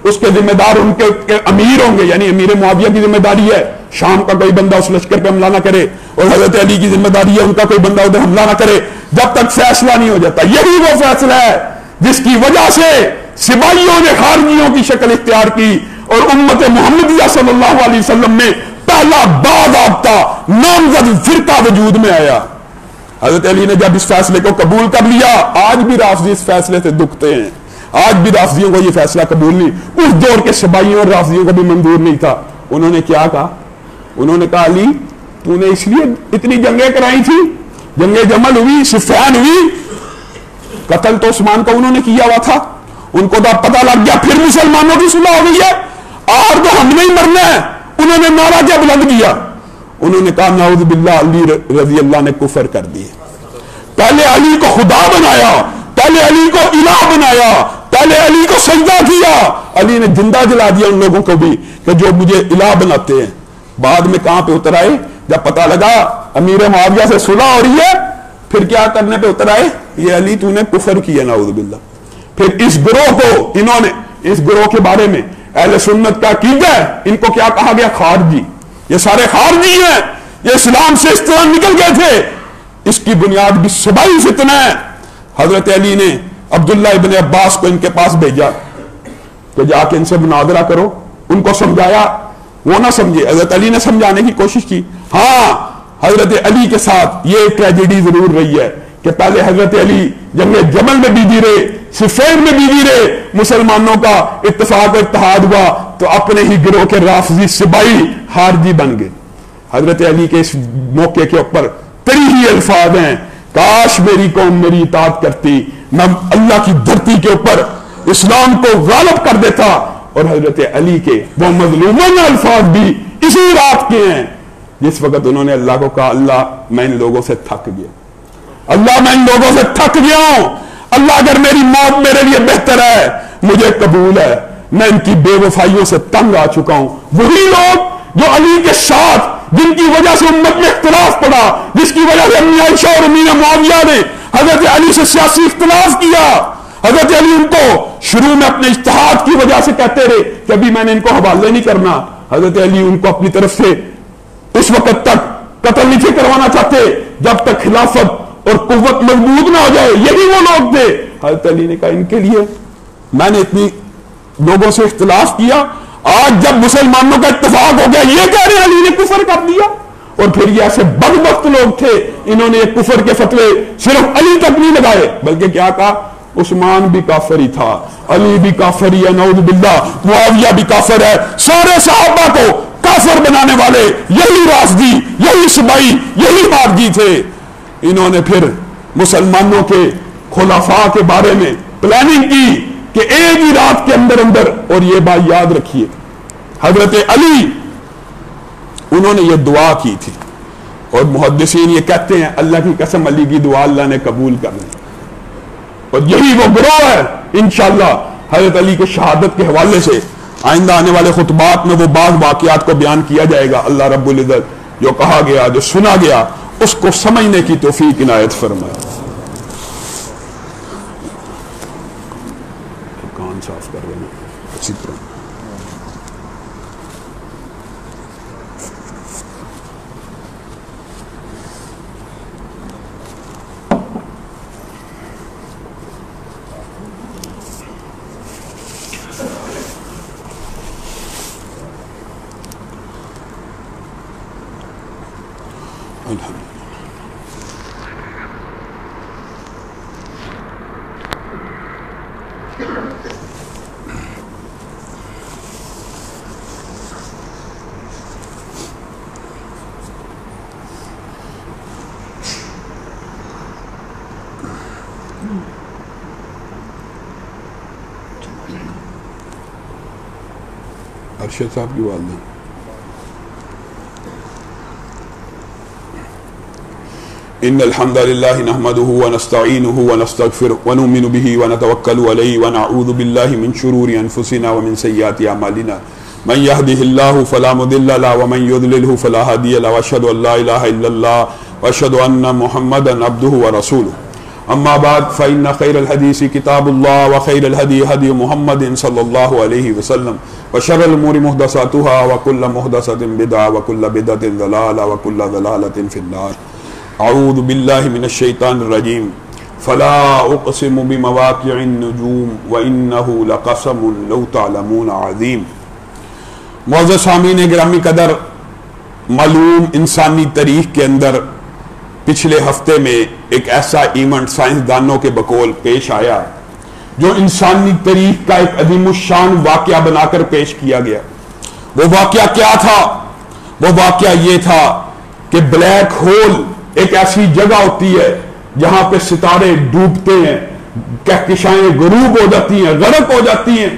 اس کے ذمہ دار ان کے امیر ہوں گے، یعنی امیر معاویہ کی ذمہ داری ہے شام کا کوئی بندہ اس لشکر پہ حملہ نہ کرے، اور حضرت علی کی ذمہ داری ہے ان کا کوئی بندہ ادھر حملہ نہ کرے جب تک فیصلہ نہیں ہو جاتا۔ یہی وہ فیصلہ ہے جس کی وجہ سے سپاہیوں نے خارجیوں کی شکل اختیار کی اور امت محمدیہ صلی اللہ علیہ وسلم میں پہلا باضابطہ نامزد فرقہ وجود میں آیا۔ حضرت علی نے جب اس فیصلے کو قبول کر لیا، آج بھی رافضی اس فیصلے سے دکھتے ہیں، آج بھی رافضیوں کو یہ فیصلہ قبول نہیں۔ اس دور کے سپاہیوں اور رافضیوں کو بھی منظور نہیں تھا۔ انہوں نے کیا کہا؟ انہوں نے کہا علی تو نے اس لیے اتنی جنگیں کرائی تھی، جنگ جمل ہوئی، صفین ہوئی، قتل تو عثمان کا انہوں نے کیا ہوا تھا، ان کو تو پتہ لگ گیا، پھر مسلمانوں کی صلح ہو گئی ہے اور تو ہم نہیں مرنا ہے۔ انہوں نے نعرہ کیا بلند کیا؟ انہوں نے کہا نعوذ باللہ علی رضی اللہ نے کفر کر دیے۔ پہلے علی کو خدا بنایا، پہلے علی کو الہ بنایا، پہلے علی کو سجدہ کیا، علی نے زندہ جلا دیا ان لوگوں کو بھی کہ جو مجھے الہ بناتے ہیں۔ بعد میں کہاں پہ اتر آئے؟ جب پتہ لگا امیر معاویہ سے صلح ہو رہی ہے، پھر کیا کرنے پہ اتر آئے؟ یہ علی تو نے کفر کیا نعوذ باللہ۔ پھر اس گروہ کو انہوں نے، اس گروہ کے بارے میں اہل سنت کا عقیدہ ہے، ان کو کیا کہا گیا؟ خارجی۔ یہ سارے خارجی ہیں، یہ اسلام سے اس طرح نکل گئے تھے۔ اس کی بنیاد بھی سبائی فتنہ ہے۔ حضرت علی نے عبداللہ ابن عباس کو ان کے پاس بھیجا کہ جا کے ان سے مناظرہ کرو، ان کو سمجھایا، وہ نہ سمجھے، حضرت علی نے سمجھانے کی کوشش کی۔ ہاں حضرت علی کے ساتھ یہ ٹریجڈی ضرور رہی ہے کہ پہلے حضرت علی جنگ جمل میں بیجی رہے، صفین میں بیجی رہے، مسلمانوں کا اتفاق و اتحاد ہوا تو اپنے ہی گروہ کے رافضی سبائی خارجی بن گئے۔ حضرت علی کے اس موقع کے اوپر کئی ہی الفاظ ہیں کاش میری قوم میری اطاعت کرتی، میں اللہ کی دھرتی کے اوپر اسلام کو غالب کر دیتا۔ اور حضرت علی کے وہ مظلومانہ الفاظ بھی اسی رات کے ہیں جس وقت انہوں نے اللہ کو کہا اللہ میں ان لوگوں سے تھک گیا، اللہ میں ان لوگوں سے تھک گیا ہوں، اللہ اگر میری موت میرے لیے بہتر ہے مجھے قبول ہے، میں ان کی بے وفائیوں سے تنگ آ چکا ہوں۔ وہی لوگ جو علی کے ساتھ، جن کی وجہ سے امت میں اختلاف پڑا، جس کی وجہ سے امی عائشہ اور امی معاویہ نے حضرت علی سے سیاسی اختلاف کیا، حضرت علی ان کو شروع میں اپنے اجتہاد کی وجہ سے کہتے رہے کہ ابھی میں نے ان کو حوالے نہیں کرنا، حضرت علی ان کو اپنی طرف سے اس وقت تک قتل نہیں تھے کروانا چاہتے جب تک خلافت اور قوت مضبوط نہ ہو جائے۔ یہی وہ لوگ تھے۔ حضرت علی نے کہا ان کے لیے میں نے اتنی لوگوں سے اختلاف کیا، آج جب مسلمانوں کا اتفاق ہو گیا یہ کہہ رہے علی نے کفر کر دیا۔ اور پھر یہ ایسے بدبخت لوگ تھے، انہوں نے کفر کے فتوے صرف علی تک نہیں لگائے بلکہ کیا کہا عثمان بھی کافر ہی تھا، علی بھی کافر ہی ہے، نعوذ باللہ، معاویہ بھی کافر ہے، سارے صحابہ کو کافر بنانے والے یہی رافضی، یہی سبائی، یہی مارجی تھے۔ انہوں نے پھر مسلمانوں کے خلفاء کے بارے میں پلاننگ کی کہ ایک ہی رات کے اندر اندر، اور یہ بات یاد رکھیے حضرت علی انہوں نے یہ دعا کی تھی، اور محدثین یہ کہتے ہیں اللہ کی قسم علی کی دعا اللہ نے قبول کر لی، اور یہی وہ گروہ ہے انشاءاللہ حضرت علی کے شہادت کے حوالے سے آئندہ آنے والے خطبات میں وہ بعض واقعات کو بیان کیا جائے گا۔ اللہ رب العزت جو کہا گیا جو سنا گیا اس کو سمجھنے کی توفیق عنایت فرمائے۔ کان صاف کر رہے ہیں اچھی طرح۔ ارشد صاحب کی والدہ ان الحمد للہ نحمده ونستعینه ونستغفره ونؤمن به ونتوکل علیہ ونعوذ باللہ من شرور انفسنا ومن سیئات اعمالنا من يهده الله فلا مضل له ومن يضلل فلا هادي له واشهد ان لا اله الا الله واشهد ان محمدا عبده ورسوله اما بعد فان خير الحديث كتاب الله وخير الهدي هدي محمد صلى الله عليه وسلم وشر الامور محدثاتها وكل محدثة بدعة وكل بدعة ضلالة وكل ضلالة في النار اعوذ باللہ من الشیطان الرجیم فلا اقسم بمواقع النجوم وانہ لقسم لو تعلمون عظیم۔ معزز سامعین گرامی قدر، معلوم انسانی تاریخ کے اندر پچھلے ہفتے میں ایک ایسا ایونٹ سائنسدانوں کے بقول پیش آیا جو انسانی تاریخ کا ایک عظیم الشان واقعہ بنا کر پیش کیا گیا۔ وہ واقعہ کیا تھا؟ وہ واقعہ یہ تھا کہ بلیک ہول ایک ایسی جگہ ہوتی ہے جہاں پہ ستارے ڈوبتے ہیں، کہکشائیں غروب ہو جاتی ہیں، غرق ہو جاتی ہیں،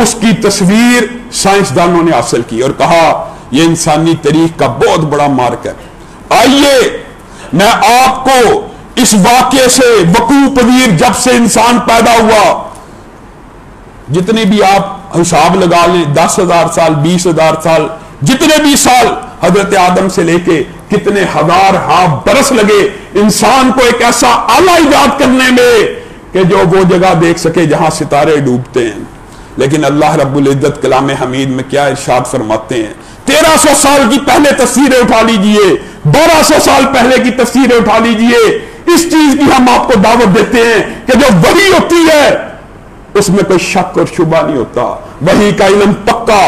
اس کی تصویر سائنسدانوں نے حاصل کی اور کہا یہ انسانی تاریخ کا بہت بڑا مارک ہے۔ آئیے میں آپ کو اس واقعے سے وقوع پذیر جب سے انسان پیدا ہوا، جتنے بھی آپ حساب لگا لیں 10,000 سال 20,000 سال جتنے بھی سال حضرت آدم سے لے کے کتنے ہزار برس لگے انسان کو ایک ایسا آلہ ایجاد کرنے میں کہ جو وہ جگہ دیکھ سکے جہاں ستارے ڈوبتے ہیں۔ لیکن اللہ رب العزت کلام حمید میں کیا ارشاد فرماتے ہیں؟ 1300 سال کی پہلے تصویریں اٹھا لیجئے، 1200 سال پہلے کی تصویریں اٹھا لیجئے، اس چیز کی ہم آپ کو دعوت دیتے ہیں کہ جو وحی ہوتی ہے اس میں کوئی شک اور شبہ نہیں ہوتا، وحی کا علم پکا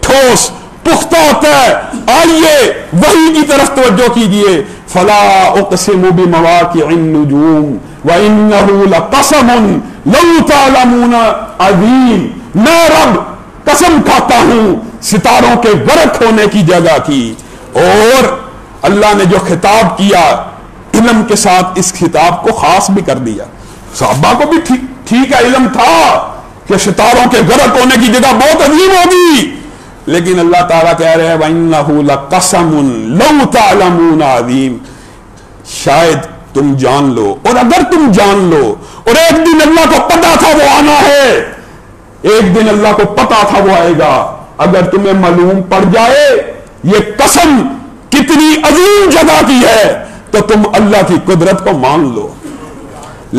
ٹھوس پختہ ہوتا ہے۔ آئیے وحی کی طرف توجہ کیجئے۔ فلا اقسم بمواقع النجوم وانہ لقسم لو تعلمون عظیم، میں رب قسم کھاتا ہوں ستاروں کے غرق ہونے کی جگہ کی۔ اور اللہ نے جو خطاب کیا علم کے ساتھ اس خطاب کو خاص بھی کر دیا. صحابہ کو بھی ٹھیک ہے علم تھا کہ ستاروں کے غرق ہونے کی جگہ بہت عظیم ہوگی، لیکن اللہ تعالیٰ کہہ رہے ہیں وَإِنَّهُ لَقَسَمٌ لَوْ تَعْلَمُونَ عَظِيمٌ، شاید تم جان لو، اور اگر تم جان لو، اور ایک دن اللہ کو پتا تھا وہ آنا ہے، ایک دن اللہ کو پتا تھا وہ آئے گا، اگر تمہیں معلوم پڑ جائے یہ قسم کتنی عظیم جگہ کی ہے تو تم اللہ کی قدرت کو مان لو.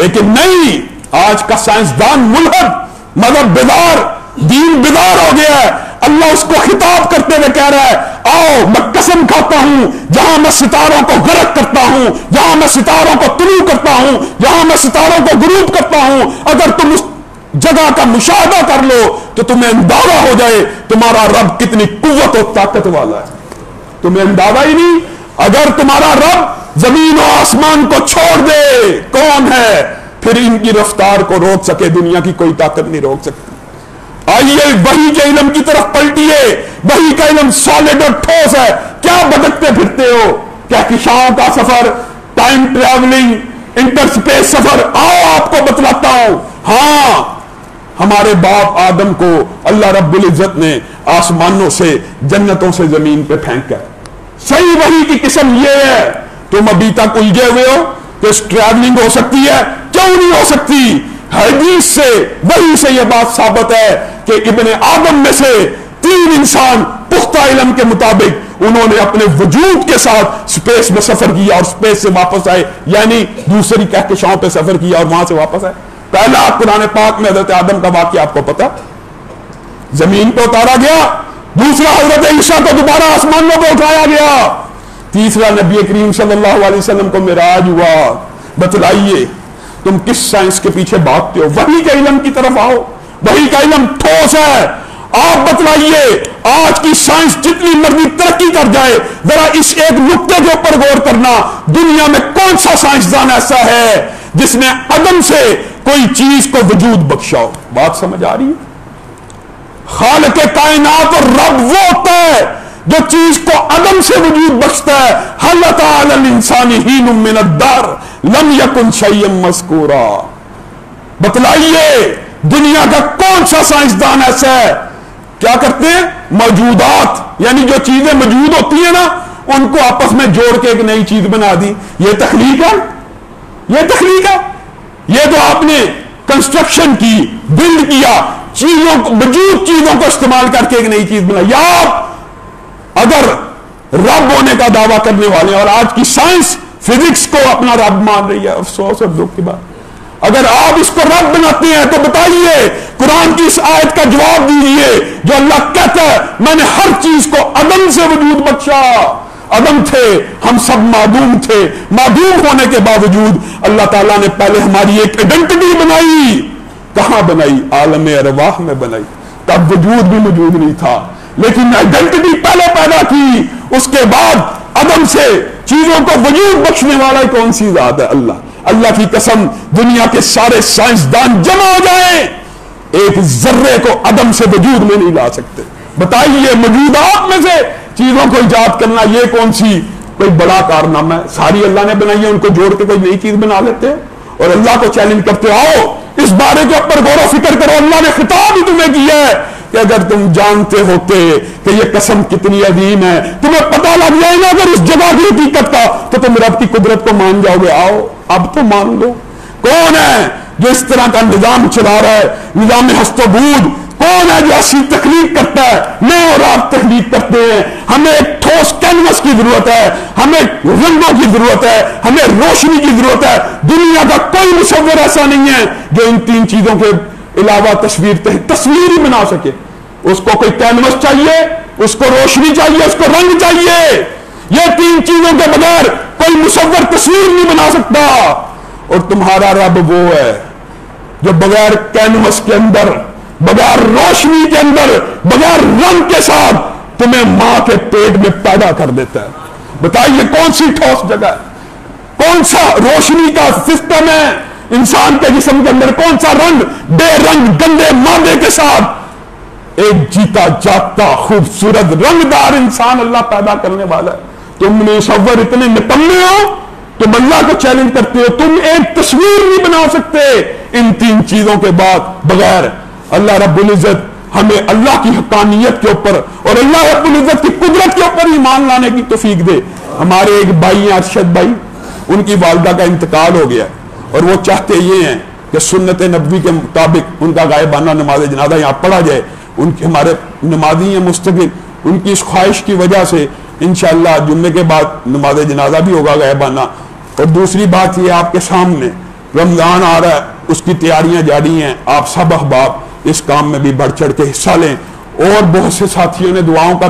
لیکن نہیں، آج کا سائنسدان ملحد، مذہب بیدار، دین بیدار ہو گیا ہے. اللہ اس کو خطاب کرتے ہوئے کہہ رہا ہے آؤ میں قسم کھاتا ہوں جہاں میں ستاروں کو غرق کرتا ہوں، جہاں میں ستاروں کو طلوع کرتا ہوں، جہاں میں ستاروں کو غروب کرتا ہوں، اگر تم اس جگہ کا مشاہدہ کر لو تو تمہیں اندازہ ہو جائے تمہارا رب کتنی قوت و طاقت والا ہے. تمہیں اندازہ ہی نہیں، اگر تمہارا رب زمین و آسمان کو چھوڑ دے کون ہے پھر ان کی رفتار کو روک سکے؟ دنیا کی کوئی طاقت نہیں روک سکتی. آئیے وحی کے علم کی طرف پلٹیے. وحی کا علم سالڈ اور ٹھوس ہے. کیا بھٹکتے پھرتے ہو؟ کہکشاؤں کا سفر، ٹائم ٹریولنگ، انٹر سپیس سفر، آؤ آپ کو بتلاتا ہوں. ہاں، ہمارے باپ آدم کو اللہ رب العزت نے آسمانوں سے، جنتوں سے زمین پہ پھینکا. صحیح وحی کی قسم یہ ہے. تم ابھی تک الجھے ہوئے ہو کہ ٹریولنگ ہو سکتی ہے، کیوں نہیں ہو سکتی؟ حدیث سے، وحی سے یہ بات ثابت ہے کہ ابن آدم میں سے 3 انسان پختہ علم کے مطابق انہوں نے اپنے وجود کے ساتھ سپیس میں سفر کیا اور سپیس سے واپس آئے، یعنی دوسری کہکشاؤں پہ سفر کیا اور وہاں سے واپس آئے. پہلا قرآن پاک میں حضرت آدم کا واقعہ آپ کو پتا، زمین پہ اتارا گیا. دوسرا حضرت عیسیٰ کو دوبارہ آسمانوں پہ اٹھایا گیا. تیسرا نبی کریم صلی اللہ علیہ وسلم کو معراج ہوا. بتلائیے تم کس سائنس کے پیچھے بھاگتے ہو؟ وحی کے علم کی طرف آؤ. وحی کا علم ٹھوس ہے. آپ بتلائیے آج کی سائنس جتنی مرضی ترقی کر جائے، ذرا اس ایک نقطے کے اوپر غور کرنا، دنیا میں کون سا سائنسدان ایسا ہے جس نے عدم سے کوئی چیز کو وجود بخشا ہو؟ بات سمجھ آ رہی ہے؟ خالق کائنات اور رب وہ ہوتا ہے جو چیز کو عدم سے وجود بخشتا ہے. حل تعالی الانسان حین من الدہر لم یکن شیئا مذکورا. بتلائیے دنیا کا کون سا سائنسدان ایسا ہے؟ کیا کرتے ہیں؟ موجودات، یعنی جو چیزیں موجود ہوتی ہیں نا ان کو آپس میں جوڑ کے ایک نئی چیز بنا دی. یہ تخلیق ہے، یہ تخلیق ہے. یہ تو آپ نے کنسٹرکشن کی، بلڈ کیا، چیزوں کو، موجود چیزوں کو استعمال کر کے ایک نئی چیز بنائی. یا آپ اگر رب ہونے کا دعویٰ کرنے والے اور آج کی سائنس فزکس کو اپنا رب مان رہی ہے، افسوس اور دکھ کی بات. اگر آپ اس کو رب بناتے ہیں تو بتائیے، قرآن کی اس آیت کا جواب دیجیے جو اللہ کہتا ہے میں نے ہر چیز کو عدم سے وجود بخشا. عدم تھے ہم، سب معدوم تھے. معدوم ہونے کے باوجود اللہ تعالیٰ نے پہلے ہماری ایک آئیڈینٹی بنائی. کہاں بنائی؟ عالم ارواح میں بنائی. تب وجود بھی موجود نہیں تھا، لیکن آئیڈینٹی پہلے پیدا کی. اس کے بعد عدم سے چیزوں کو وجود بخشنے والا کون سی ذات ہے؟ اللہ. اللہ کی قسم دنیا کے سارے سائنسدان جمع ہو جائیں ایک ذرے کو عدم سے وجود میں نہیں لا سکتے. بتائیے موجودات میں سے چیزوں کو ایجاد کرنا یہ کون سی کوئی بڑا کارنامہ ہے؟ ساری اللہ نے بنائی ہے، ان کو جوڑ کے کوئی نئی چیز بنا لیتے ہیں اور اللہ کو چیلنج کرتے آؤ اس بارے کے اوپر غور و فکر کرو. اللہ نے خطاب ہی تمہیں کیا ہے کہ اگر تم جانتے ہوتے کہ یہ قسم کتنی عظیم ہے، تمہیں پتہ لگ جائے نا اگر اس جگہ کی حقیقت کا، تو تم رب کی قدرت کو مان جاؤ گے. آؤ اب تو مان لو. کون ہے جو اس طرح کا نظام چلا رہا ہے، نظام ہست و بود؟ کون ہے جو ایسی تخلیق کرتا ہے؟ میں اور آپ تخلیق کرتے ہیں. ہمیں ایک ٹھوس کینوس کی ضرورت ہے، ہمیں رنگوں کی ضرورت ہے، ہمیں روشنی کی ضرورت ہے. دنیا کا کوئی مصور ایسا نہیں ہے جو ان 3 چیزوں کے علاوہ تصویر ہی بنا سکے. اس کو کوئی کینوس چاہیے، اس کو روشنی چاہیے، اس کو رنگ چاہیے. یہ 3 چیزوں کے بغیر کوئی مصور تصویر نہیں بنا سکتا. اور تمہارا رب وہ ہے جو بغیر کینوس کے اندر، بغیر روشنی کے اندر، بغیر رنگ کے ساتھ تمہیں ماں کے پیٹ میں پیدا کر دیتا ہے. بتائیے کون سی ٹھوس جگہ ہے؟ کون سا روشنی کا سسٹم ہے انسان کے جسم کے اندر؟ کون سا رنگ بے رنگ گندے مادے کے ساتھ ایک جیتا جاگتا خوبصورت رنگدار انسان اللہ پیدا کرنے والا ہے. تم مصور اتنے نکمے ہو تم اللہ کو چیلنج کرتے ہو، تم ایک تصویر نہیں بنا سکتے ان 3 چیزوں کے بعد بغیر۔ اللہ رب العزت ہمیں اللہ کی حقانیت کے اوپر اور اللہ رب العزت کی قدرت کے اوپر ایمان لانے کی توفیق دے۔ ہمارے ایک بھائی ہیں ارشد بھائی، ان کی والدہ کا انتقال ہو گیا اور وہ چاہتے یہ ہیں کہ سنت نبوی کے مطابق ان کا غائبانہ نماز جنازہ یہاں پڑھا جائے۔ ان کے ہمارے نمازی ہیں مستقل، ان کی اس خواہش کی وجہ سے انشاءاللہ جمعے کے بعد نماز جنازہ بھی ہوگا غائبانہ۔ اور دوسری بات یہ آپ کے سامنے رمضان آ رہا ہے، اس کی تیاریاں جاری ہیں، آپ سب احباب اس کام میں بھی بڑھ چڑھ کے حصہ لیں، اور بہت سے ساتھیوں نے دعاؤں کا